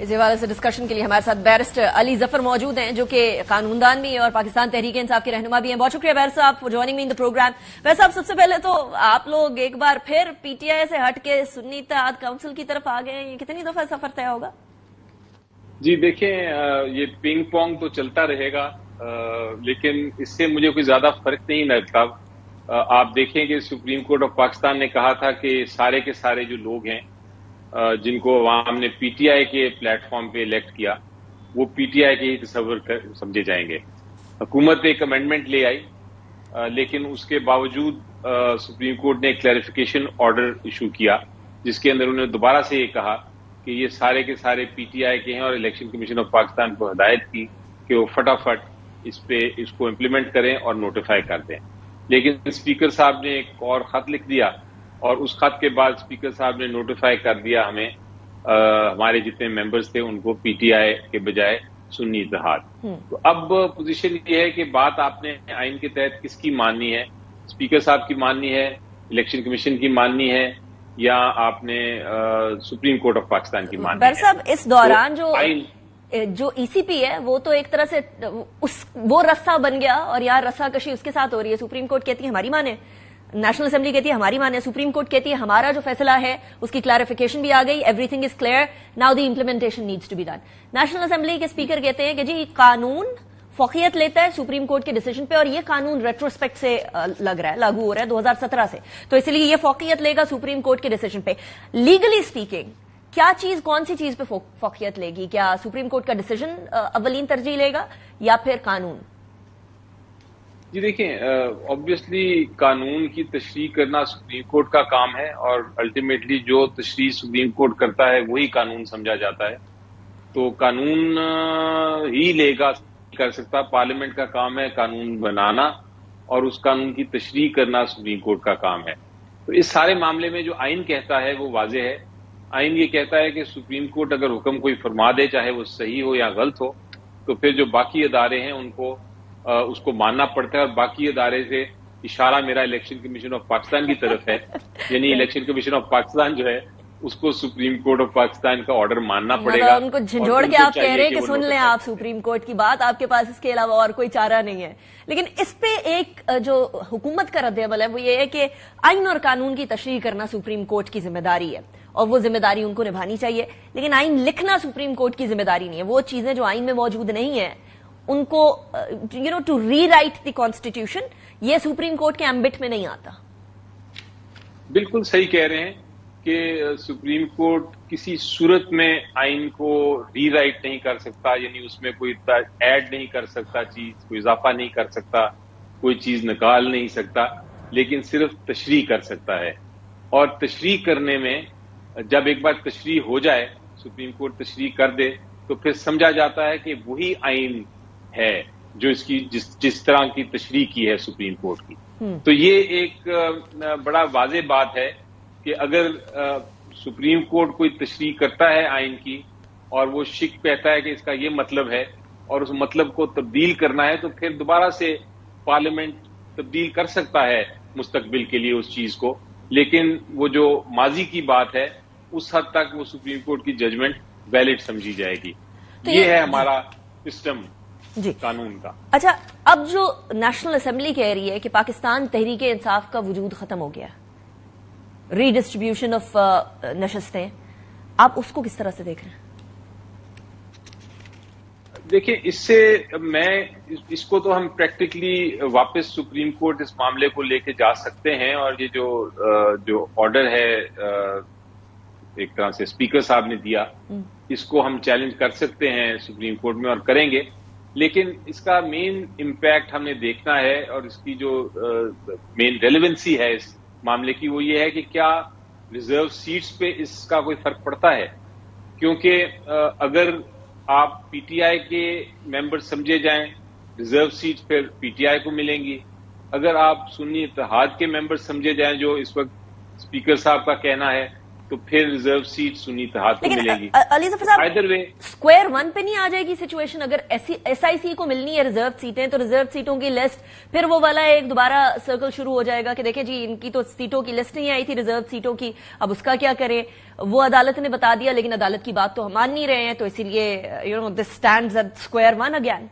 اس حوالے سے ڈسکشن کے لیے ہمارے ساتھ بیرسٹر علی ظفر موجود ہیں جو کہ قانوندان بھی ہیں اور پاکستان تحریک انصاف کے رہنما بھی ہیں. بہت شکریہ بیرسٹر صاحب for joining me in the program. Barrister صاحب سب سے پہلے تو آپ لوگ ایک بار پھر پی ٹی آئی سے ہٹ کے سنی اتحاد کونسل کی طرف آ گئے ہیں. یہ کتنی دفعہ سفر طے ہوگا؟ جی دیکھیں یہ پنگ پونگ تو چلتا رہے گا لیکن اس سے مجھے کوئی زیادہ فرق نہیں لگتا. آپ دیکھیں کہ سپریم کورٹ آف پاکستان نے کہا تھا کہ سارے کے سارے جو لوگ ہیں جن کو عوام نے پی ٹی آئی کے پلیٹ فارم پہ الیکٹ کیا وہ پی ٹی آئی کے ہی تصور سمجھے جائیں گے. حکومت ایک امینڈمنٹ لے آئی لیکن اس کے باوجود سپریم کورٹ نے ایک کلیریفیکیشن آرڈر ایشو کیا جس کے اندر انہوں نے دوبارہ سے یہ کہا کہ یہ سارے کے سارے پی ٹی آئی کے ہیں اور الیکشن کمیشن آف پاکستان کو ہدایت کی کہ وہ فٹافٹ اس کو امپلیمنٹ کریں اور نوٹیفائی کر دیں. لیکن اسپیکر صاحب نے ایک اور خط لکھ دیا اور اس خط کے بعد اسپیکر صاحب نے نوٹیفائی کر دیا ہمیں ہمارے جتنے ممبرز تھے ان کو پی ٹی آئی کے بجائے سنی اتحاد. تو اب پوزیشن یہ ہے کہ بات آپ نے آئین کے تحت کس کی ماننی ہے, اسپیکر صاحب کی ماننی ہے, الیکشن کمیشن کی ماننی ہے یا آپ نے سپریم کورٹ آف پاکستان کی ماننی ہے. صاحب اس دوران جو ای سی پی ہے وہ تو ایک طرح سے وہ رسہ بن گیا اور یار رسہ کشی اس کے ساتھ ہو رہی ہے. سپریم کورٹ کہتی ہے ہماری مانے, نیشنل اسمبلی کہتی ہے ہماری مانے, سپریم کورٹ کہتی ہے ہمارا جو فیصلہ ہے اس کی کلیریفیکیشن بھی آ گئی, everything is clear, now the implementation needs to be done. National assembly کے اسپیکر کہتے ہیں کہ جی قانون فوقیت لیتا ہے سپریم کورٹ کے ڈیسیجن پہ اور یہ قانون ریٹروسپیکٹ سے لگ رہا ہے, لاگو ہو رہا ہے 2017 سے, تو اس لیے یہ فوقیت لے گا سپریم کورٹ کے ڈیسیجن پہ. لیگلی اسپیکنگ کیا چیز کون سی چیز پہ فوقیت لے گی؟ کیا سپریم کورٹ کا ڈیسیجن اولین ترجیح لے گا یا پھر قانون؟ جی دیکھیں آبویسلی قانون کی تشریح کرنا سپریم کورٹ کا کام ہے اور الٹیمیٹلی جو تشریح سپریم کورٹ کرتا ہے وہی قانون سمجھا جاتا ہے. تو قانون ہی لے گا کر سکتا, پارلیمنٹ کا کام ہے قانون بنانا اور اس قانون کی تشریح کرنا سپریم کورٹ کا کام ہے. تو اس سارے معاملے میں جو آئین کہتا ہے وہ واضح ہے. آئین یہ کہتا ہے کہ سپریم کورٹ اگر حکم کوئی فرما دے چاہے وہ صحیح ہو یا غلط ہو تو پھر جو باقی ادارے ہیں ان کو اس کو ماننا پڑتا ہے. اور باقی ادارے سے اشارہ میرا الیکشن کمیشن آف پاکستان کی طرف ہے, یعنی الیکشن کمیشن آف پاکستان جو ہے اس کو سپریم کورٹ آف پاکستان کا آرڈر ماننا پڑے گا. ان کو جھنجھوڑ کے آپ کہہ رہے ہیں کہ سن لیں آپ سپریم کورٹ کی بات, آپ کے پاس اس کے علاوہ اور کوئی چارہ نہیں ہے. لیکن اس پہ ایک جو حکومت کا رد عمل ہے وہ یہ ہے کہ آئین اور قانون کی تشریح کرنا سپریم کورٹ کی ذمہ داری ہے اور وہ ذمہ داری ان کو نبھانی چاہیے, لیکن آئین لکھنا سپریم کورٹ کی ذمہ داری نہیں ہے. وہ چیزیں جو آئین میں موجود نہیں ہیں ان کو to rewrite the constitution, یہ سپریم کورٹ کے ایمبٹ میں نہیں آتا. بالکل صحیح کہہ رہے ہیں کہ سپریم کورٹ کسی صورت میں آئین کو ری رائٹ نہیں کر سکتا, یعنی اس میں کوئی ایڈ نہیں کر سکتا چیز, کوئی اضافہ نہیں کر سکتا, کوئی چیز نکال نہیں سکتا, لیکن صرف تشریح کر سکتا ہے. اور تشریح کرنے میں جب ایک بار تشریح ہو جائے, سپریم کورٹ تشریح کر دے تو پھر سمجھا جاتا ہے کہ وہی آئین ہے جو اس کی جس طرح کی تشریح کی ہے سپریم کورٹ کی. تو یہ ایک بڑا واضح بات ہے کہ اگر سپریم کورٹ کوئی تشریح کرتا ہے آئین کی اور وہ شک کہتا ہے کہ اس کا یہ مطلب ہے اور اس مطلب کو تبدیل کرنا ہے تو پھر دوبارہ سے پارلیمنٹ تبدیل کر سکتا ہے مستقبل کے لیے اس چیز کو, لیکن وہ جو ماضی کی بات ہے اس حد تک وہ سپریم کورٹ کی ججمنٹ ویلڈ سمجھی جائے گی. یہ ہے ہمارا سسٹم قانون کا. اچھا, اب جو نیشنل اسمبلی کہہ رہی ہے کہ پاکستان تحریک انصاف کا وجود ختم ہو گیا, ری ڈسٹریبیوشن آف نشستیں, آپ اس کو کس طرح سے دیکھ رہے ہیں؟ دیکھیں اس سے اس کو تو ہم پریکٹیکلی واپس سپریم کورٹ اس معاملے کو لے کے جا سکتے ہیں اور یہ جو آرڈر ہے ایک طرح سے اسپیکر صاحب نے دیا اس کو ہم چیلنج کر سکتے ہیں سپریم کورٹ میں اور کریں گے. لیکن اس کا مین امپیکٹ ہم نے دیکھنا ہے اور اس کی جو مین ریلیونسی ہے اس معاملے کی وہ یہ ہے کہ کیا ریزرو سیٹس پہ اس کا کوئی فرق پڑتا ہے, کیونکہ اگر آپ پی ٹی آئی کے ممبر سمجھے جائیں ریزرو سیٹ پھر پی ٹی آئی کو ملیں گی, اگر آپ سنی اتحاد کے ممبر سمجھے جائیں جو اس وقت اسپیکر صاحب کا کہنا ہے تو پھر ریزرو سیٹ سنی اتحاد کو ملے گی. علی ظفر صاحب آئدر وے اسکوائر ون پہ نہیں آ جائے گی سچویشن؟ اگر ایس آئی سی کو ملنی ہے ریزرو سیٹیں تو ریزرو سیٹوں کی لسٹ پھر وہ والا ایک دوبارہ سرکل شروع ہو جائے گا کہ دیکھیں جی ان کی تو سیٹوں کی لسٹ نہیں آئی تھی ریزرو سیٹوں کی، اب اس کا کیا کریں؟ وہ عدالت نے بتا دیا لیکن عدالت کی بات تو ہم مان نہیں رہے ہیں، تو اسی لیے this stands at square one again.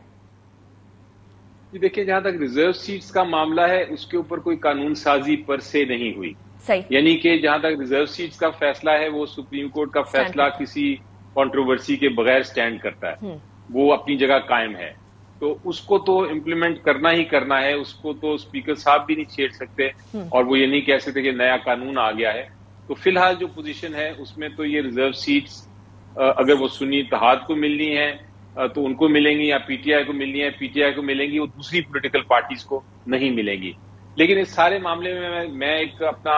دیکھیں جہاں تک ریزرو سیٹس کا معاملہ ہے اس کے اوپر کوئی قانون سازی پر سے نہیں ہوئی. صحیح. یعنی کہ جہاں تک ریزرو سیٹس کا فیصلہ ہے وہ سپریم کورٹ کا فیصلہ کسی کنٹروورسی کے بغیر سٹینڈ کرتا ہے، وہ اپنی جگہ قائم ہے، تو اس کو تو امپلیمنٹ کرنا ہی کرنا ہے. اس کو تو اسپیکر صاحب بھی نہیں چھیڑ سکتے اور وہ یہ نہیں کہہ سکتے کہ نیا قانون آ گیا ہے. تو فی الحال جو پوزیشن ہے اس میں تو یہ ریزرو سیٹس اگر وہ سنی اتحاد کو ملنی ہے تو ان کو ملیں گی، یا پی ٹی آئی کو ملنی ہے پی ٹی آئی کو ملیں گی، وہ دوسری پولیٹیکل پارٹیز کو نہیں ملیں گی. لیکن اس سارے معاملے میں ایک اپنا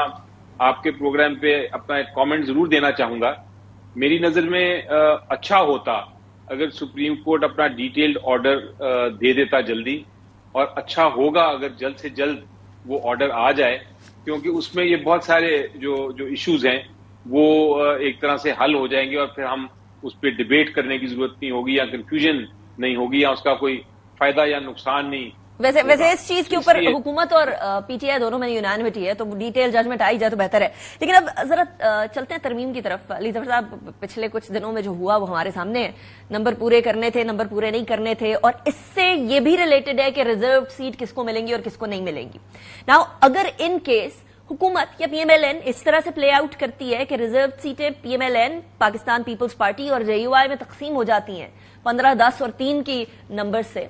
آپ کے پروگرام پہ اپنا ایک کامنٹ ضرور دینا چاہوں گا. میری نظر میں اچھا ہوتا اگر سپریم کورٹ اپنا ڈیٹیلڈ آرڈر دے دیتا جلدی، اور اچھا ہوگا اگر جلد سے جلد وہ آرڈر آ جائے، کیونکہ اس میں یہ بہت سارے جو ایشوز ہیں وہ ایک طرح سے حل ہو جائیں گے اور پھر ہم اس پہ ڈیبیٹ کرنے کی ضرورت نہیں ہوگی، یا کنفیوژن نہیں ہوگی، یا اس کا کوئی فائدہ یا نقصان نہیں. ویسے اس چیز کے اوپر حکومت اور پی ٹی آئی دونوں میں یونانیمٹی ہے، تو ڈیٹیل ججمنٹ آئی جائے تو بہتر ہے. لیکن اب ذرا چلتے ہیں ترمیم کی طرف. علی ظفر صاحب پچھلے کچھ دنوں میں جو ہوا وہ ہمارے سامنے ہے، نمبر پورے کرنے تھے، نمبر پورے نہیں کرنے تھے، اور اس سے یہ بھی ریلیٹڈ ہے کہ ریزرو سیٹ کس کو ملیں گی اور کس کو نہیں ملیں گی. ناؤ اگر ان کیس حکومت یا پی ایم ایل این اس طرح سے پلے آؤٹ کرتی ہے کہ ریزرو سیٹیں P M L N, Pakistan Peoples Party اور جے یو آئی میں تقسیم ہو جاتی ہیں 15, 10 اور 3 کی نمبر سے،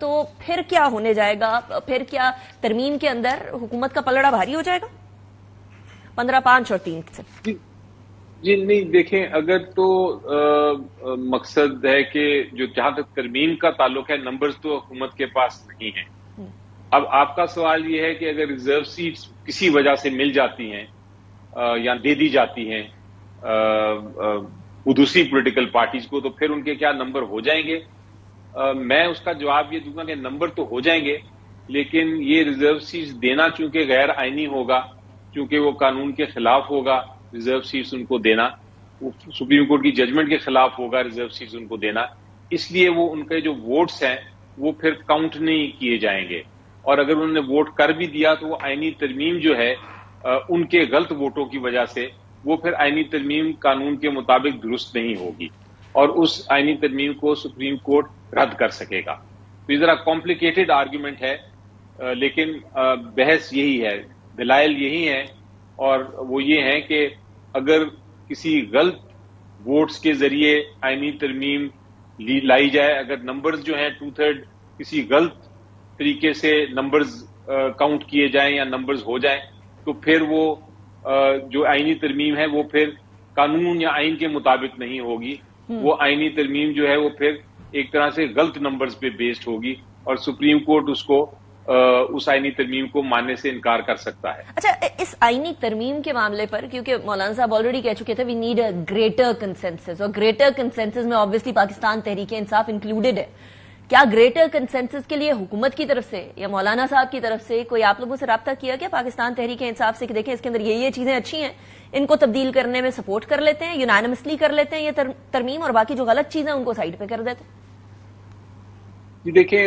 تو پھر کیا ہونے جائے گا؟ پھر کیا ترمیم کے اندر حکومت کا پلڑا بھاری ہو جائے گا 15, 5 اور 3 سے؟ جی نہیں، دیکھیں اگر تو مقصد ہے کہ جو جہاں تک ترمیم کا تعلق ہے نمبرز تو حکومت کے پاس نہیں ہیں. اب آپ کا سوال یہ ہے کہ اگر ریزرو سیٹس کسی وجہ سے مل جاتی ہیں یا دے دی جاتی ہیں دوسری پولیٹیکل پارٹیز کو، تو پھر ان کے کیا نمبر ہو جائیں گے؟ میں اس کا جواب یہ دوں گا کہ نمبر تو ہو جائیں گے، لیکن یہ ریزرو سیٹس دینا چونکہ غیر آئینی ہوگا، چونکہ وہ قانون کے خلاف ہوگا ریزرو سیٹس ان کو دینا، سپریم کورٹ کی ججمنٹ کے خلاف ہوگا ریزرو سیٹس ان کو دینا، اس لیے وہ ان کے جو ووٹس ہیں وہ پھر کاؤنٹ نہیں کیے جائیں گے. اور اگر انہوں نے ووٹ کر بھی دیا تو وہ آئینی ترمیم جو ہے ان کے غلط ووٹوں کی وجہ سے وہ پھر آئینی ترمیم قانون کے مطابق درست نہیں ہوگی، اور اس آئینی ترمیم کو سپریم کورٹ رد کر سکے گا. تو یہ ذرا کمپلیکیٹڈ آرگیومنٹ ہے، لیکن بحث یہی ہے، دلائل یہی ہیں، اور وہ یہ ہیں کہ اگر کسی غلط ووٹس کے ذریعے آئینی ترمیم لائی جائے، اگر نمبرز جو ہیں 2/3 کسی غلط طریقے سے نمبرز کاؤنٹ کیے جائیں یا نمبرز ہو جائیں، تو پھر وہ جو آئینی ترمیم ہے وہ پھر قانون یا آئین کے مطابق نہیں ہوگی. وہ آئینی ترمیم جو ہے وہ پھر ایک طرح سے غلط نمبرز پہ بیسڈ ہوگی، اور سپریم کورٹ اس کو اس آئینی ترمیم کو ماننے سے انکار کر سکتا ہے. اچھا، اس آئینی ترمیم کے معاملے پر کیونکہ مولانا صاحب آلریڈی کہہ چکے تھے we need a greater consensus, اور گریٹر کنسنسس میں آبویسلی پاکستان تحریک انصاف انکلوڈیڈ ہے. کیا گریٹر کنسنسس کے لیے حکومت کی طرف سے یا مولانا صاحب کی طرف سے کوئی آپ لوگوں سے رابطہ کیا گیا پاکستان تحریک انصاف سے کہ دیکھیں اس کے اندر یہ چیزیں اچھی ہیں، ان کو تبدیل کرنے میں سپورٹ کر لیتے ہیں، یونانیمسلی کر لیتے ہیں یہ ترمیم، اور باقی جو غلط چیزیں ان کو سائڈ پہ کر دیتے ہیں؟ جی دیکھیں،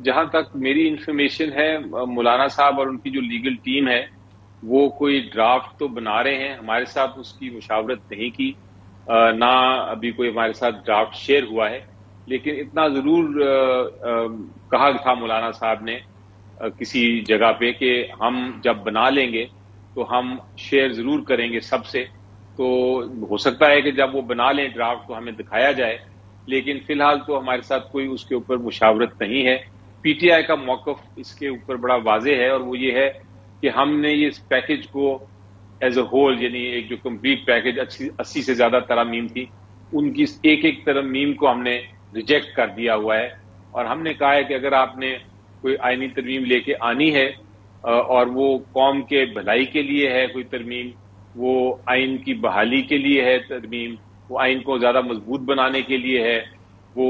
جہاں تک میری انفارمیشن ہے مولانا صاحب اور ان کی جو لیگل ٹیم ہے وہ کوئی ڈرافٹ تو بنا رہے ہیں، ہمارے ساتھ اس کی مشاورت نہیں کی، نہ ابھی کوئی ہمارے ساتھ ڈرافٹ شیئر ہوا ہے. لیکن اتنا ضرور کہا تھا مولانا صاحب نے کسی جگہ پہ کہ ہم جب بنا لیں گے تو ہم شیئر ضرور کریں گے سب سے. تو ہو سکتا ہے کہ جب وہ بنا لیں ڈرافٹ تو ہمیں دکھایا جائے، لیکن فی الحال تو ہمارے ساتھ کوئی اس کے اوپر مشاورت نہیں ہے. پی ٹی آئی کا موقف اس کے اوپر بڑا واضح ہے، اور وہ یہ ہے کہ ہم نے اس پیکج کو ایز اے ہول، یعنی ایک جو کمپلیٹ پیکج 80 سے زیادہ ترامیم تھی، ان کی ایک ایک ترمیم کو ہم نے ریجیکٹ کر دیا ہوا ہے. اور ہم نے کہا ہے کہ اگر آپ نے کوئی آئینی ترمیم لے کے آنی ہے اور وہ قوم کے بھلائی کے لیے ہے کوئی ترمیم، وہ آئین کی بحالی کے لیے ہے ترمیم، وہ آئین کو زیادہ مضبوط بنانے کے لیے ہے، وہ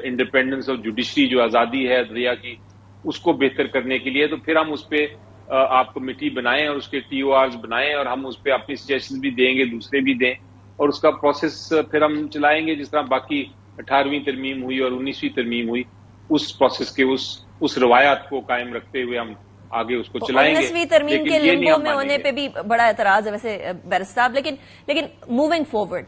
انڈیپینڈنس آف جوڈیشری جو آزادی ہے عدلیہ کی اس کو بہتر کرنے کے لیے، تو پھر ہم اس پہ آپ کمیٹی بنائیں اور اس کے TORs بنائیں اور ہم اس پہ اپنی سجیشن بھی دیں گے, دوسرے بھی دیں, اور اس کا پروسیس پھر ہم چلائیں گے جس طرح باقی 18ویں ترمیم ہوئی اور 19ویں ترمیم ہوئی, اس پروسیس کے اس روایات کو قائم رکھتے ہوئے ہم آگے اس کو چلائیں گے. 19ویں ترمیم کے لمبو میں ہونے پہ بھی بڑا اعتراض ہے ویسے بیرسٹر صاحب, لیکن موونگ فارورڈ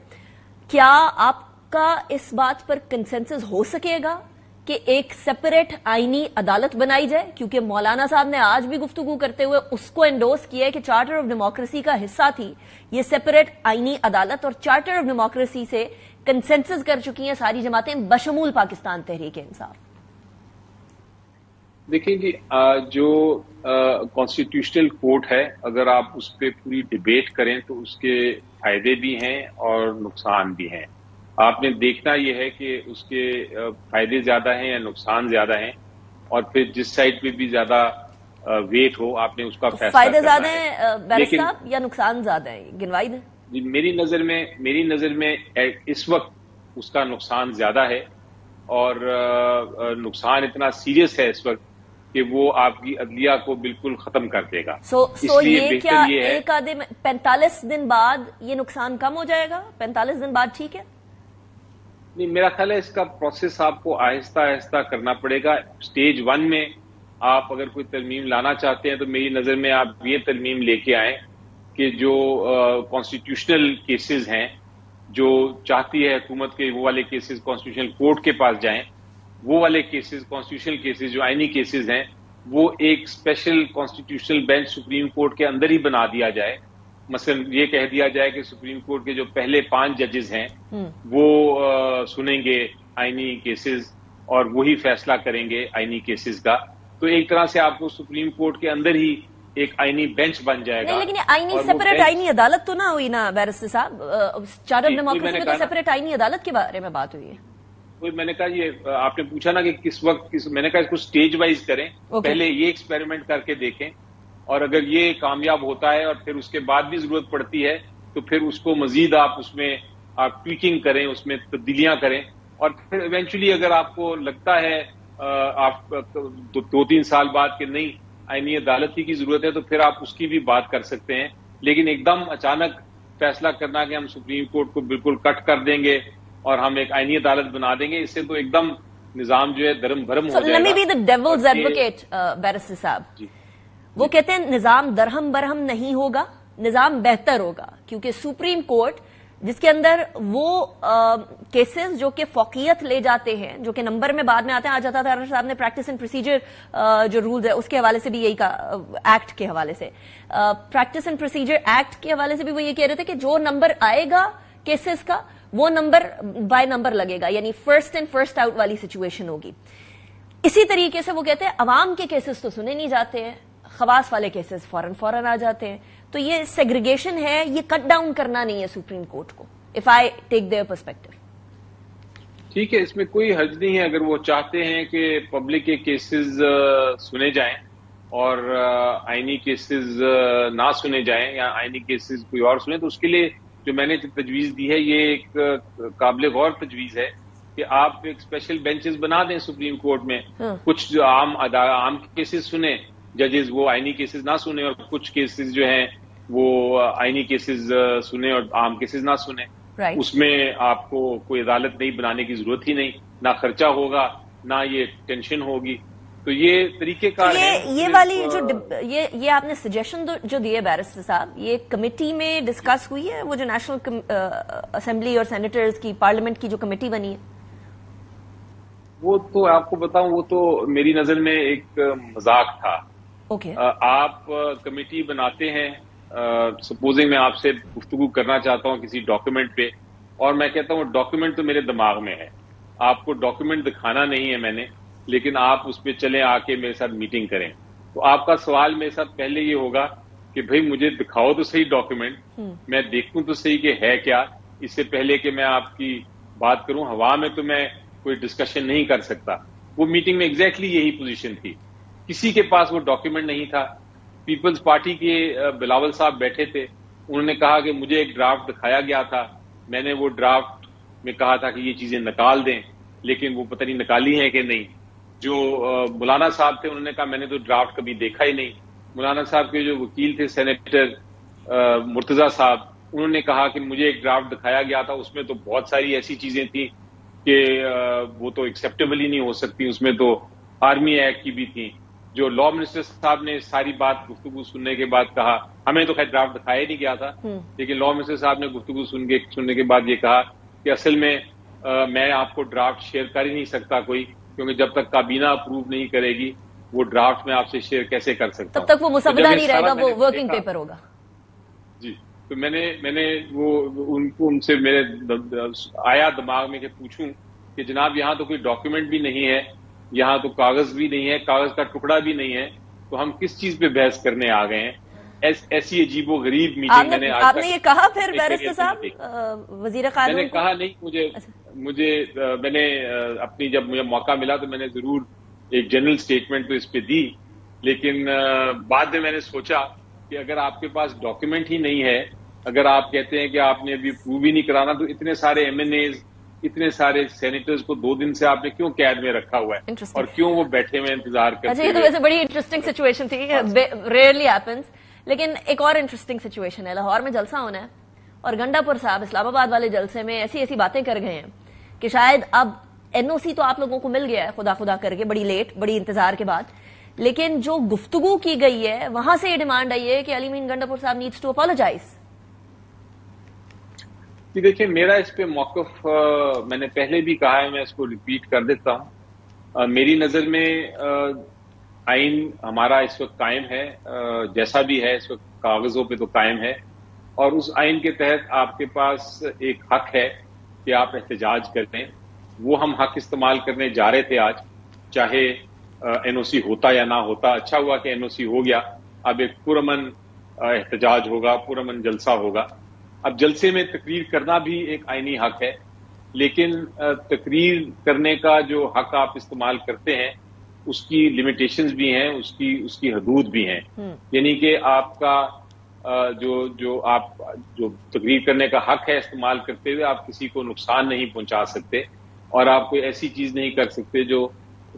کیا آپ کا اس بات پر کنسنسس ہو سکے گا کہ ایک سیپریٹ آئینی عدالت بنائی جائے؟ کیونکہ مولانا صاحب نے آج بھی گفتگو کرتے ہوئے اس کو انڈورس کیا ہے کہ چارٹر آف ڈیموکریسی کا حصہ تھی یہ سیپریٹ آئینی عدالت, اور چارٹر آف ڈیموکریسی سے کنسنسس کر چکی ہیں ساری جماعتیں بشمول پاکستان تحریک انصاف. دیکھیں جی, جو کانسٹیٹیوشنل کورٹ ہے اگر آپ اس پہ پوری ڈبیٹ کریں تو اس کے فائدے بھی ہیں اور نقصان بھی ہیں. آپ نے دیکھنا یہ ہے کہ اس کے فائدے زیادہ ہیں یا نقصان زیادہ ہیں, اور پھر جس سائڈ پہ بھی زیادہ ویٹ ہو آپ نے اس کا فیصلہ فائدے کرنا زیادہ ہیں بیرسٹر صاحب یا نقصان زیادہ ہیں؟ گنوائی دیں. جی, میری نظر میں اس وقت اس کا نقصان زیادہ ہے, اور نقصان اتنا سیریس ہے اس وقت کہ وہ آپ کی عدلیہ کو بالکل ختم کر دے گا. سو یہ کیا ایک آدھے 45 دن بعد یہ نقصان کم ہو جائے گا؟ 45 دن بعد ٹھیک ہے؟ نہیں, میرا خیال ہے اس کا پروسیس آپ کو آہستہ آہستہ کرنا پڑے گا. سٹیج 1 میں آپ اگر کوئی ترمیم لانا چاہتے ہیں تو میری نظر میں آپ یہ ترمیم لے کے آئیں کہ جو کانسٹیٹیوشنل کیسز ہیں, جو چاہتی ہے حکومت کے وہ والے کیسز کانسٹیٹیوشنل کورٹ کے پاس جائیں, وہ والے کیسز کانسٹیٹیوشنل کیسز جو آئینی کیسز ہیں وہ ایک special constitutional bench supreme court کے اندر ہی بنا دیا جائے. مثلا یہ کہہ دیا جائے کہ سپریم کورٹ کے جو پہلے 5 ججز ہیں وہ سنیں گے آئینی کیسز اور وہی فیصلہ کریں گے آئینی کیسز کا. تو ایک طرح سے آپ کو سپریم کورٹ کے اندر ہی ایک آئینی بینچ بن جائے گا. لیکن آئینی سیپریٹ آئینی عدالت تو نہ ہوئی نا بیرسٹر صاحب؟ چارٹر آف ڈیموکریسی میں تو سیپریٹ آئینی عدالت کے بارے میں بات ہوئی ہے. میں نے کہا یہ آپ نے پوچھا نا کہ کس وقت میں نے کہا اس کو سٹیج وائز کریں, پہلے یہ ایکسپیریمنٹ کر کے دیکھیں, اور اگر یہ کامیاب ہوتا ہے اور پھر اس کے بعد بھی ضرورت پڑتی ہے تو پھر اس کو مزید آپ اس میں آپ ٹویکنگ کریں, اس میں تبدیلیاں کریں, اور پھر ایونچولی اگر آپ کو لگتا ہے آپ 2-3 سال بعد کہ نہیں آئینی عدالت ہی کی ضرورت ہے تو پھر آپ اس کی بھی بات کر سکتے ہیں. لیکن ایک دم اچانک فیصلہ کرنا کہ ہم سپریم کورٹ کو بالکل کٹ کر دیں گے اور ہم ایک آئینی عدالت بنا دیں گے, اس سے تو ایک دم نظام جو ہے درم بھرم ہو جائے گا. let me be the devil's advocate, barrister صاحب. وہ کہتے ہیں نظام درہم برہم نہیں ہوگا, نظام بہتر ہوگا, کیونکہ سپریم کورٹ جس کے اندر وہ کیسز جو کہ فوقیت لے جاتے ہیں, جو کہ نمبر میں بعد میں آتے ہیں, آج عطا طاہر صاحب نے پریکٹس اینڈ پروسیجر جو رولز ہے اس کے حوالے سے بھی یہی کہا, ایکٹ کے حوالے سے, پریکٹس اینڈ پروسیجر ایکٹ کے حوالے سے بھی وہ یہ کہہ رہے تھے کہ جو نمبر آئے گا کیسز کا وہ نمبر بائی نمبر لگے گا, یعنی فرسٹ اینڈ فرسٹ آؤٹ والی سچویشن ہوگی. اسی طریقے سے وہ کہتے ہیں عوام کے کیسز تو سنے نہیں جاتے ہیں, خواص والے کیسز فوراً آ جاتے ہیں. تو یہ سیگریگیشن ہے, یہ کٹ ڈاؤن کرنا نہیں ہے سپریم کورٹ کو, if I take their perspective. ٹھیک ہے, اس میں کوئی حرج نہیں ہے اگر وہ چاہتے ہیں کہ پبلک کے کیسز سنے جائیں اور آئینی کیسز نہ سنے جائیں یا آئینی کیسز کوئی اور سنے, تو اس کے لیے جو میں نے تجویز دی ہے یہ ایک قابل غور تجویز ہے کہ آپ ایک اسپیشل بینچز بنا دیں سپریم کورٹ میں, کچھ جو عام کیسز سنیں ججز, وہ آئینی کیسز نہ سنیں, اور کچھ کیسز جو ہیں وہ آئینی کیسز سنیں اور عام کیسز نہ سنیں. اس میں آپ کو کوئی عدالت نہیں بنانے کی ضرورت ہی نہیں, نہ خرچہ ہوگا نہ یہ ٹینشن ہوگی. تو یہ طریقہ کار ہے. یہ والی جو یہ آپ نے سجیشن جو دیے بیرسٹر صاحب, یہ کمیٹی میں ڈسکس ہوئی ہے, وہ جو نیشنل اسمبلی اور سینیٹرز کی پارلیمنٹ کی جو کمیٹی بنی ہے؟ وہ تو آپ کو بتاؤں, وہ تو میری نظر میں ایک مذاق تھا. آپ کمیٹی بناتے ہیں, سپوزنگ میں آپ سے گفتگو کرنا چاہتا ہوں کسی ڈاکیومنٹ پہ, اور میں کہتا ہوں ڈاکیومنٹ تو میرے دماغ میں ہے, آپ کو ڈاکیومنٹ دکھانا نہیں ہے میں نے, لیکن آپ اس پہ چلیں آ کے میرے ساتھ میٹنگ کریں. تو آپ کا سوال میرے ساتھ پہلے یہ ہوگا کہ بھئی مجھے دکھاؤ تو صحیح ڈاکیومنٹ, میں دیکھوں تو صحیح کہ ہے کیا, اس سے پہلے کہ میں آپ کی بات کروں. ہوا میں تو میں کوئی ڈسکشن نہیں کر سکتا. وہ میٹنگ میں ایگزیکٹلی یہی پوزیشن تھی, کسی کے پاس وہ ڈاکیومنٹ نہیں تھا. پیپلز پارٹی کے بلاول صاحب بیٹھے تھے, انہوں نے کہا کہ مجھے ایک ڈرافٹ دکھایا گیا تھا, میں نے وہ ڈرافٹ میں کہا تھا کہ یہ چیزیں نکال دیں, لیکن وہ پتہ نہیں نکالی ہیں کہ نہیں. جو مولانا صاحب تھے انہوں نے کہا میں نے تو ڈرافٹ کبھی دیکھا ہی نہیں. مولانا صاحب کے جو وکیل تھے سینیٹر مرتضی صاحب، انہوں نے کہا کہ مجھے ایک ڈرافٹ دکھایا گیا تھا، اس میں تو بہت ساری ایسی چیزیں تھیں کہ وہ تو ایکسیپٹیبل ہی نہیں ہو سکتی، اس میں تو آرمی ایکٹ کی بھی تھیں. جو لا منسٹر صاحب نے ساری بات گفتگو سننے کے بعد کہا، ہمیں تو خیر ڈرافٹ دکھایا نہیں گیا تھا، لیکن لا منسٹر صاحب نے گفتگو سننے کے بعد یہ کہا کہ اصل میں میں آپ کو ڈرافٹ شیئر کر ہی نہیں سکتا کوئی، کیونکہ جب تک کابینہ اپروو نہیں کرے گی وہ ڈرافٹ میں آپ سے شیئر کیسے کر سکتا ہوں. تب تک وہ مسودہ نہیں رہے گا، وہ ورکنگ پیپر ہوگا. جی، تو میں نے وہ ان سے میرے آیا دماغ میں کہ پوچھوں کہ جناب یہاں تو کوئی ڈاکیومنٹ بھی نہیں ہے، یہاں تو کاغذ بھی نہیں ہے، کاغذ کا ٹکڑا بھی نہیں ہے، تو ہم کس چیز پہ بحث کرنے آ گئے ہیں. ایسی عجیب و غریب میٹنگ میں نے آپ نے یہ کہا پھر بیرسٹر صاحب وزیر قانون؟ میں نے کہا نہیں، مجھے میں نے اپنی جب مجھے موقع ملا تو میں نے ضرور ایک جنرل سٹیٹمنٹ تو اس پہ دی، لیکن بعد میں میں نے سوچا کہ اگر آپ کے پاس ڈاکیومنٹ ہی نہیں ہے، اگر آپ کہتے ہیں کہ آپ نے ابھی پروو ہی نہیں کرانا، تو اتنے سارے ایم این ایز، اتنے سارے سینیٹرز کو 2 دن سے آپ نے کیوں قید میں رکھا ہوا ہے اور کیوں وہ بیٹھے ہوئے انتظار کرتے ہیں؟ اچھا، یہ تو ویسے بڑی انٹرسٹنگ سچویشن تھی، ریئرلی ہیپنس. لیکن ایک اور انٹرسٹنگ سچویشن ہے، لاہور میں جلسہ ہونا ہے اور گنڈا پور صاحب اسلام آباد والے جلسے میں ایسی باتیں کر گئے ہیں کہ شاید اب این او سی تو آپ لوگوں کو مل گیا ہے خدا کر کے، بڑی لیٹ، بڑی انتظار کے بعد، لیکن جو گفتگو کی گئی ہے وہاں سے یہ ڈیمانڈ آئی ہے کہ علی امین گنڈا پور صاحب نیڈس ٹو اپالوجائز. دیکھیں، میرا اس پہ موقف میں نے پہلے بھی کہا ہے، میں اس کو ریپیٹ کر دیتا ہوں. میری نظر میں آئین ہمارا اس وقت قائم ہے، جیسا بھی ہے اس وقت کاغذوں پہ تو قائم ہے، اور اس آئین کے تحت آپ کے پاس ایک حق ہے کہ آپ احتجاج کریں. وہ ہم حق استعمال کرنے جا رہے تھے آج، چاہے این او سی ہوتا یا نہ ہوتا. اچھا ہوا کہ این او سی ہو گیا، اب ایک پرامن احتجاج ہوگا، پرامن جلسہ ہوگا. اب جلسے میں تقریر کرنا بھی ایک آئینی حق ہے، لیکن تقریر کرنے کا جو حق آپ استعمال کرتے ہیں اس کی لمیٹیشنز بھی ہیں، اس کی حدود بھی ہیں. یعنی کہ آپ کا جو تقریر کرنے کا حق ہے استعمال کرتے ہوئے آپ کسی کو نقصان نہیں پہنچا سکتے، اور آپ کوئی ایسی چیز نہیں کر سکتے جو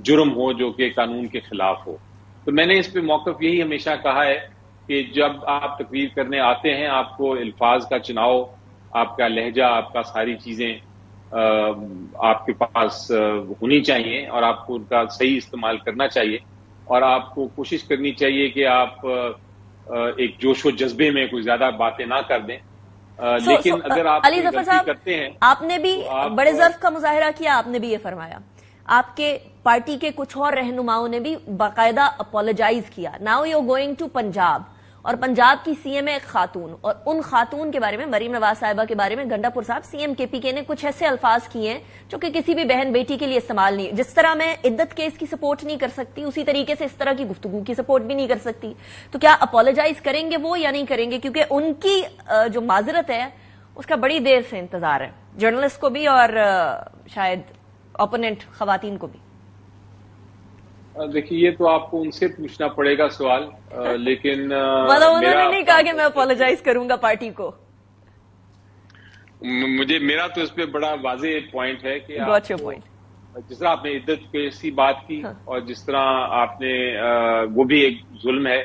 جرم ہو، جو کہ قانون کے خلاف ہو. تو میں نے اس پہ موقف یہی ہمیشہ کہا ہے کہ جب آپ تقریر کرنے آتے ہیں آپ کو الفاظ کا چناؤ، آپ کا لہجہ، آپ کا ساری چیزیں آپ کے پاس ہونی چاہیے، اور آپ کو ان کا صحیح استعمال کرنا چاہیے، اور آپ کو کوشش کرنی چاہیے کہ آپ ایک جوش و جذبے میں کوئی زیادہ باتیں نہ کر دیں. لیکن اگر آپ علی ظفر صاحب کرتے ہیں، آپ نے بھی بڑے ظرف کا مظاہرہ کیا، آپ نے بھی یہ فرمایا، آپ کے پارٹی کے کچھ اور رہنماؤں نے بھی باقاعدہ اپولوجائز کیا. Now you going to Punjab, اور پنجاب کی سی ایم ہے ایک خاتون، اور ان خاتون کے بارے میں، مریم نواز صاحبہ کے بارے میں گنڈا پور صاحب سی ایم کے پی کے نے کچھ ایسے الفاظ کیے ہیں جو کہ کسی بھی بہن بیٹی کے لیے استعمال نہیں. جس طرح میں عدت کیس کی سپورٹ نہیں کر سکتی، اسی طریقے سے اس طرح کی گفتگو کی سپورٹ بھی نہیں کر سکتی. تو کیا اپولوجائز کریں گے وہ یا نہیں کریں گے؟ کیونکہ ان کی جو معذرت ہے اس کا بڑی دیر سے انتظار ہے، جرنلسٹ کو بھی اور شاید اوپوننٹ خواتین کو بھی. دیکھیے، یہ تو آپ کو ان سے پوچھنا پڑے گا سوال، لیکن مطلب انہوں نے نہیں کہا کہ میں اپولوجائز کروں گا پارٹی کو. میرا تو اس پہ بڑا واضح پوائنٹ ہے کہ جس طرح آپ نے عدت کی بات کی، اور جس طرح آپ نے وہ بھی ایک ظلم ہے،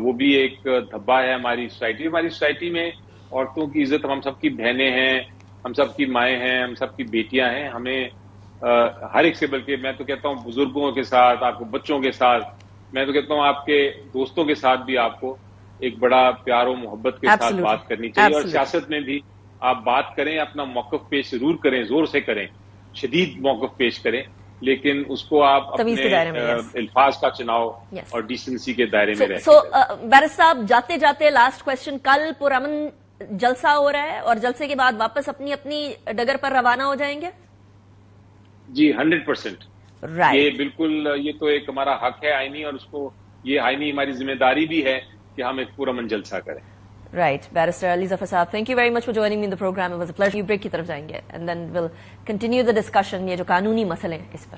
وہ بھی ایک دھبا ہے ہماری سوسائٹی میں. عورتوں کی عزت، ہم سب کی بہنیں ہیں، ہم سب کی مائیں ہیں، ہم سب کی بیٹیاں ہیں. ہمیں ہر ایک سے، بلکہ میں تو کہتا ہوں بزرگوں کے ساتھ، آپ کو بچوں کے ساتھ، میں تو کہتا ہوں آپ کے دوستوں کے ساتھ بھی آپ کو ایک بڑا پیار و محبت کے ساتھ بات کرنی چاہیے. اور سیاست میں بھی آپ بات کریں، اپنا موقف پیش ضرور کریں، زور سے کریں، شدید موقف پیش کریں، لیکن اس کو آپ اپنے الفاظ کا چناؤ اور ڈیسنسی کے دائرے میں رہیں. بیرسٹر صاحب، جاتے جاتے لاسٹ کوشچن، کل پرامن جلسہ ہو رہا ہے اور جلسے کے بعد واپس اپنی اپنی ڈگر پر روانہ ہو جائیں گے؟ جی 100%. یہ بالکل، یہ تو ایک ہمارا حق ہے آئینی، اور اس کو یہ آئینی ہماری ذمہ داری بھی ہے کہ ہم ایک پرامن جلسہ کریں. رائٹ. بیرسٹر علی ظفر صاحب، thank you very much for joining me in the program. It was a pleasure. Break کی طرف جائیں گے and then will continue the discussion. یہ جو قانونی مسئلے ہیں اس پر.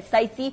SIC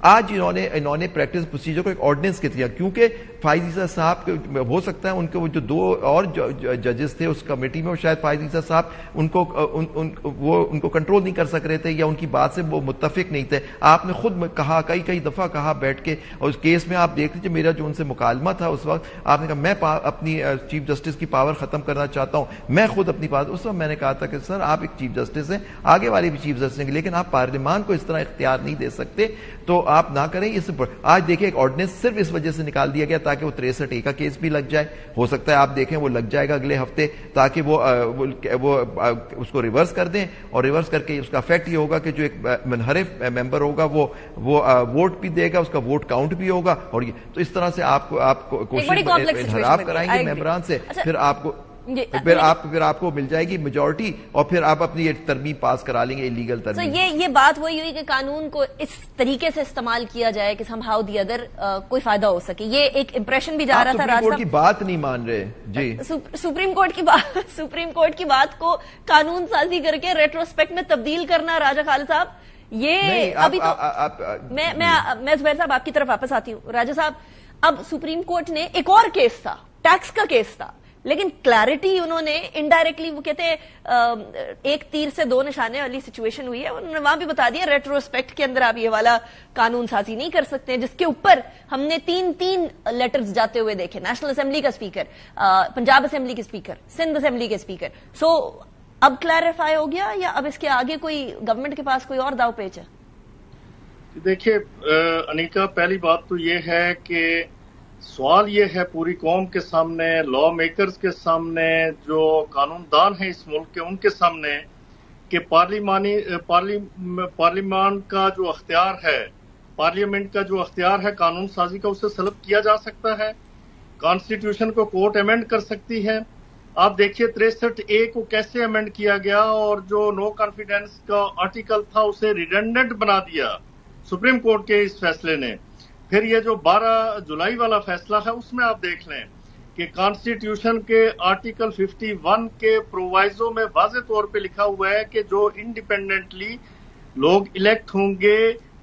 آج انہوں نے پریکٹس پروسیجر کو ایک آرڈیننس کے دیا، کیونکہ فائز عیسیٰ صاحب ہو سکتا ہے ان کے وہ جو 2 اور ججز تھے اس کمیٹی میں، شاید فائز عیسیٰ صاحب ان کو کنٹرول نہیں کر سک رہے تھے یا ان کی بات سے وہ متفق نہیں تھے. آپ نے خود کہا، کئی دفعہ کہا بیٹھ کے، اور اس کیس میں آپ دیکھ لیجیے میرا جو ان سے مکالمہ تھا اس وقت، آپ نے کہا میں اپنی چیف جسٹس کی پاور ختم کرنا چاہتا ہوں، میں خود اپنی بات. اس وقت میں نے کہا تھا کہ سر آپ ایک چیف جسٹس ہیں، آگے والے بھی چیف جسٹس ہیں، لیکن آپ پارلیمان کو اس طرح اختیار نہیں دے سکتے، تو آپ نہ کریں. آج دیکھیں ایک آرڈیننس صرف اس وجہ سے نکال دیا گیا تاکہ وہ 63A کا کیس بھی لگ جائے. ہو سکتا ہے آپ دیکھیں وہ لگ جائے گا اگلے ہفتے، تاکہ وہ اس کو ریورس کر دیں، اور ریورس کر کے اس کا افیکٹ یہ ہوگا کہ جو ایک منحرف ممبر ہوگا وہ ووٹ بھی دے گا، اس کا ووٹ کاؤنٹ بھی ہوگا. اور تو اس طرح سے آپ کوشش انحراف کرائیں گے ممبران سے، پھر آپ کو مل جائے گی میجورٹی، اور پھر آپ اپنی یہ ترمیم پاس کرا لیں گے، ایلیگل ترمیم. یہ بات وہی ہوئی کہ قانون کو اس طریقے سے استعمال کیا جائے کہ سم ہاؤ دی ادر کوئی فائدہ ہو سکے. یہ ایک امپریشن بھی جا رہا تھا. سپریم کورٹ کی بات نہیں مان رہے جی. سپریم کورٹ کی بات کو قانون سازی کر کے ریٹروسپیکٹ میں تبدیل کرنا. راجہ خالد صاحب، یہ ابھی تو میں زبیر صاحب آپ کی طرف واپس آتی ہوں. راجہ صاحب، اب سپریم کورٹ نے ایک اور کیس تھا، ٹیکس کا کیس تھا، لیکن کلیرٹی انہوں نے انڈائریکٹلی، وہ کہتے ہیں ایک تیر سے 2 نشانے والی سچویشن ہوئی ہے، انہوں نے وہاں بھی بتا دیا ریٹروسپیکٹ کے اندر آپ یہ والا قانون سازی نہیں کر سکتے، جس کے اوپر ہم نے 3 لیٹرز جاتے ہوئے دیکھے، نیشنل اسمبلی کا اسپیکر، پنجاب اسمبلی کے اسپیکر، سندھ اسمبلی کے اسپیکر. سو اب کلیریفائی ہو گیا، یا اب اس کے آگے کوئی گورنمنٹ کے پاس کوئی اور داؤ پیچ ہے؟ دیکھیے انیکا، پہلی بات تو یہ ہے کہ سوال یہ ہے پوری قوم کے سامنے، لا میکرز کے سامنے، جو قانون دان ہیں اس ملک کے، ان کے سامنے، کہ پارلیمان کا جو اختیار ہے، پارلیمنٹ کا جو اختیار ہے قانون سازی کا، اسے سلب کیا جا سکتا ہے. کانسٹیٹیوشن کو کورٹ امینڈ کر سکتی ہے. آپ دیکھیے 63A کو کیسے امینڈ کیا گیا، اور جو نو کانفیڈینس کا آرٹیکل تھا اسے ریڈنڈنٹ بنا دیا سپریم کورٹ کے اس فیصلے نے. پھر یہ جو 12 جولائی والا فیصلہ ہے اس میں آپ دیکھ لیں کہ کانسٹیٹیوشن کے آرٹیکل 51 کے پرووائزو میں واضح طور پہ لکھا ہوا ہے کہ جو انڈیپینڈنٹلی لوگ الیکٹ ہوں گے،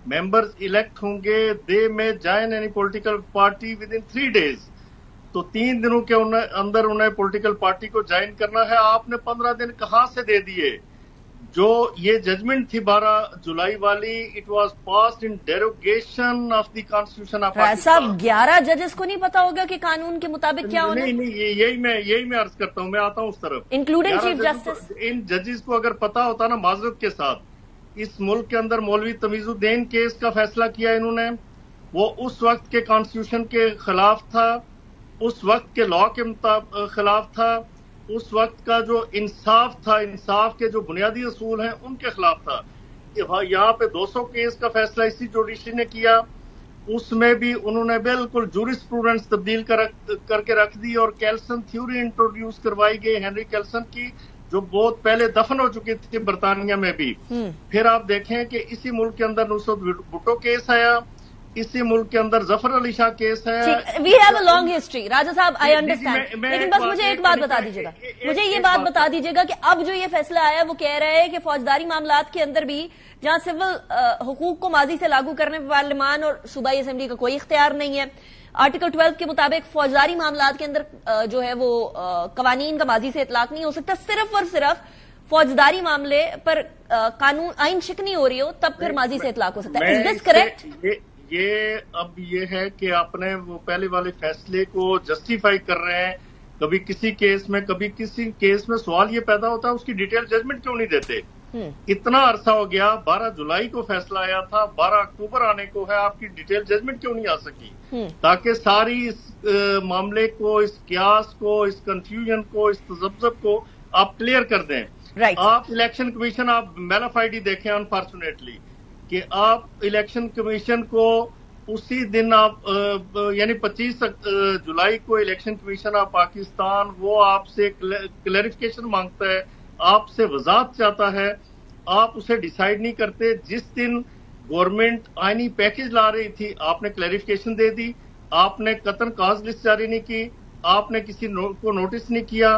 ممبرز الیکٹ ہوں گے، دے میں join any political party with in 3 days. تو 3 دنوں کے اندر انہیں پولیٹیکل پارٹی کو جوائن کرنا ہے. آپ نے 15 دن کہاں سے دے دیے؟ جو یہ ججمنٹ تھی 12 جولائی والی، it was passed in derogation of the constitution of Pakistan. 11 ججز کو نہیں پتا ہوگا کہ قانون کے مطابق کیا ہونا ہے؟ نہیں، یہی میں عرض کرتا ہوں، میں آتا ہوں اس طرف. Including chief justice. ان ججز کو اگر پتا ہوتا نا، معذرت کے ساتھ، اس ملک کے اندر مولوی تمیز الدین کیس کا فیصلہ کیا انہوں نے، وہ اس وقت کے کانسٹیٹیوشن کے خلاف تھا، اس وقت کے لا کے خلاف تھا، اس وقت کا جو انصاف تھا، انصاف کے جو بنیادی اصول ہیں ان کے خلاف تھا. یہاں پہ 200 کیس کا فیصلہ اسی جوڈیشری نے کیا، اس میں بھی انہوں نے بالکل جورسپروڈنس تبدیل کر کے رکھ دی، اور کیلسن تھیوری انٹروڈیوس کروائی گئی ہنری کیلسن کی، جو بہت پہلے دفن ہو چکی تھی برطانیہ میں بھی. پھر آپ دیکھیں کہ اسی ملک کے اندر نصرت بھٹو کیس آیا، اسی ملک کے اندر ظفر علی شاہ کیس ہے. We have a long history. Raja صاحب آئی انڈرسٹینڈ، لیکن بس مجھے ایک بات بتا دیجیے گا، مجھے یہ بات بتا دیجیے گا کہ اب جو یہ فیصلہ آیا وہ کہہ رہا ہے کہ فوجداری معاملات کے اندر بھی جہاں سول حقوق کو ماضی سے لاگو کرنے پر پارلیمان اور صوبائی اسمبلی کا کوئی اختیار نہیں ہے. آرٹیکل 12 کے مطابق فوجداری معاملات کے اندر جو ہے وہ قوانین کا ماضی سے اطلاق نہیں ہو سکتا. صرف اور صرف فوجداری معاملے پر قانون آئین شکنی ہو رہی ہو تب پھر ماضی سے اطلاق ہو سکتا ہے. از دس کریکٹ؟ یہ اب یہ ہے کہ آپ نے وہ پہلے والے فیصلے کو جسٹیفائی کر رہے ہیں. کبھی کسی کیس میں کبھی کسی کیس میں سوال یہ پیدا ہوتا ہے اس کی ڈیٹیل ججمنٹ کیوں نہیں دیتے. اتنا عرصہ ہو گیا، 12 جولائی کو فیصلہ آیا تھا، 12 اکتوبر آنے کو ہے، آپ کی ڈیٹیل ججمنٹ کیوں نہیں آ سکی؟ تاکہ ساری اس معاملے کو، اس قیاس کو، اس کنفیوژن کو، اس تذبذب کو آپ کلیئر کر دیں. آپ الیکشن کمیشن، آپ میلافائڈی دیکھیں انفارچونیٹلی کہ آپ الیکشن کمیشن کو اسی دن آپ یعنی 25 جولائی کو الیکشن کمیشن آف پاکستان وہ آپ سے کلیریفیکیشن مانگتا ہے، آپ سے وضاحت چاہتا ہے، آپ اسے ڈیسائیڈ نہیں کرتے. جس دن گورنمنٹ آئینی پیکج لا رہی تھی آپ نے کلیریفیکیشن دے دی، آپ نے قطن کاز لسٹ جاری نہیں کی، آپ نے کسی کو نوٹس نہیں کیا،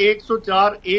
104A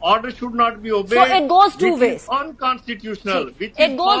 Order should not be obeyed. So it goes two ways. Unconstitutional. Which it goes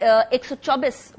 124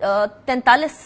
43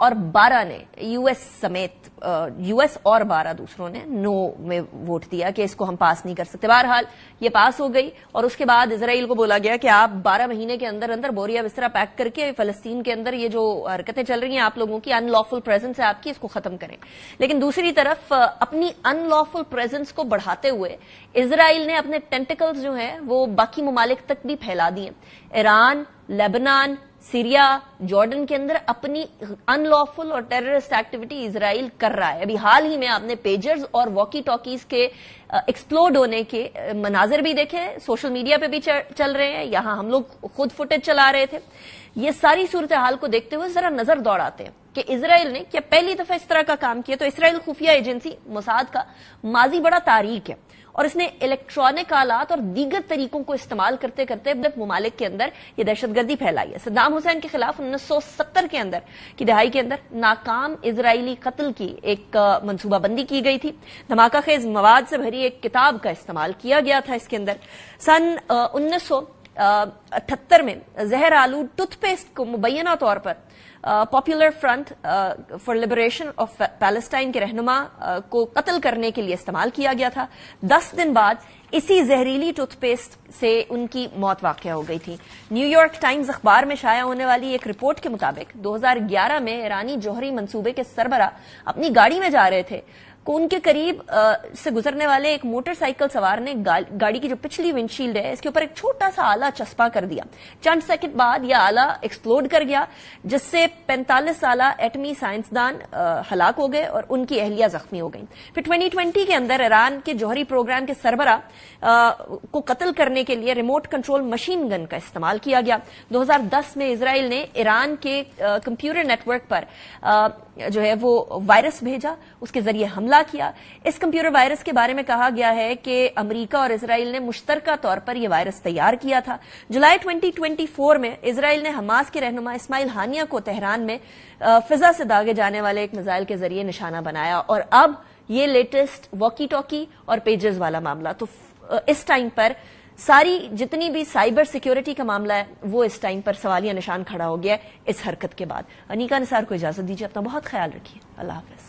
اور 12 نے US سمیت US اور 12 دوسروں نے نو میں ووٹ دیا کہ اس کو ہم پاس نہیں کر سکتے. بہرحال یہ پاس ہو گئی اور اس کے بعد اسرائیل کو بولا گیا کہ آپ 12 مہینے کے اندر اندر بوریا بسترا پیک کر کے فلسطین کے اندر یہ جو حرکتیں چل رہی ہیں آپ لوگوں کی ان لافل پریزنس ہے آپ کی, اس کو ختم کریں. لیکن دوسری طرف اپنی ان لافل پریزنس کو بڑھاتے ہوئے اسرائیل نے اپنے ٹینٹیکلز جو ہیں وہ باقی ممالک تک بھی پھیلا دیے. ایران, لیبنان, سیریا, جارڈن کے اندر اپنی ان لافل اور ٹیررسٹ ایکٹیویٹی اسرائیل کر رہا ہے. ابھی حال ہی میں آپ نے پیجرز اور واکی ٹاکیز کے ایکسپلوڈ ہونے کے مناظر بھی دیکھے, سوشل میڈیا پہ بھی چل رہے ہیں, یہاں ہم لوگ خود فوٹیج چلا رہے تھے. یہ ساری صورتحال کو دیکھتے ہوئے ذرا نظر دوڑاتے ہیں کہ اسرائیل نے کیا پہلی دفعہ اس طرح کا کام کیا. تو اسرائیل خفیہ ایجنسی موساد کا ماضی بڑا تاریک ہے اور اس نے الیکٹرانک آلات اور دیگر طریقوں کو استعمال کرتے کرتے ممالک کے اندر یہ دہشت گردی پھیلائی ہے. صدام حسین کے خلاف 1970 کے اندر کی دہائی کے اندر ناکام اسرائیلی قتل کی ایک منصوبہ بندی کی گئی تھی. دھماکہ خیز مواد سے بھری ایک کتاب کا استعمال کیا گیا تھا اس کے اندر. سن 1978 میں زہر آلود ٹوتھ پیسٹ کو مبینہ طور پر Popular Front for Liberation of Palestine کے رہنما کو قتل کرنے کے لیے استعمال کیا گیا تھا. 10 دن بعد اسی زہریلی ٹوتھ پیسٹ سے ان کی موت واقع ہو گئی تھی. نیو یارک ٹائمز اخبار میں شائع ہونے والی ایک رپورٹ کے مطابق 2011 میں ایرانی جوہری منصوبے کے سربراہ اپنی گاڑی میں جا رہے تھے کہ ان کے قریب سے گزرنے والے ایک موٹر سائیکل سوار نے گاڑی کی جو پچھلی ونڈشیلڈ ہے اس کے اوپر ایک چھوٹا سا آلہ چسپا کر دیا. چند سیکنڈ بعد یہ آلہ ایکسپلوڈ کر گیا جس سے 45 سالہ ایٹمی سائنسدان ہلاک ہو گئے اور ان کی اہلیہ زخمی ہو گئیں. پھر 2020 کے اندر ایران کے جوہری پروگرام کے سربراہ کو قتل کرنے کے لیے ریموٹ کنٹرول مشین گن کا استعمال کیا گیا. 2010 میں اسرائیل نے ایران کے کمپیوٹر نیٹ ورک پر جو ہے وہ وائرس بھیجا, اس کے ذریعے حملہ کیا. اس کمپیوٹر وائرس کے بارے میں کہا گیا ہے کہ امریکہ اور اسرائیل نے مشترکہ طور پر یہ وائرس تیار کیا تھا. جولائی 2024 میں اسرائیل نے حماس کے رہنما اسماعیل ہانیہ کو تہران میں فضا سے داغے جانے والے ایک میزائل کے ذریعے نشانہ بنایا, اور اب یہ لیٹسٹ واکی ٹاکی اور پیجز والا معاملہ. تو اس ٹائم پر ساری جتنی بھی سائبر سیکیورٹی کا معاملہ ہے وہ اس ٹائم پر سوالیہ نشان کھڑا ہو گیا ہے اس حرکت کے بعد. انیکا نثار کو اجازت دیجیے, اپنا بہت خیال رکھیے. اللہ حافظ.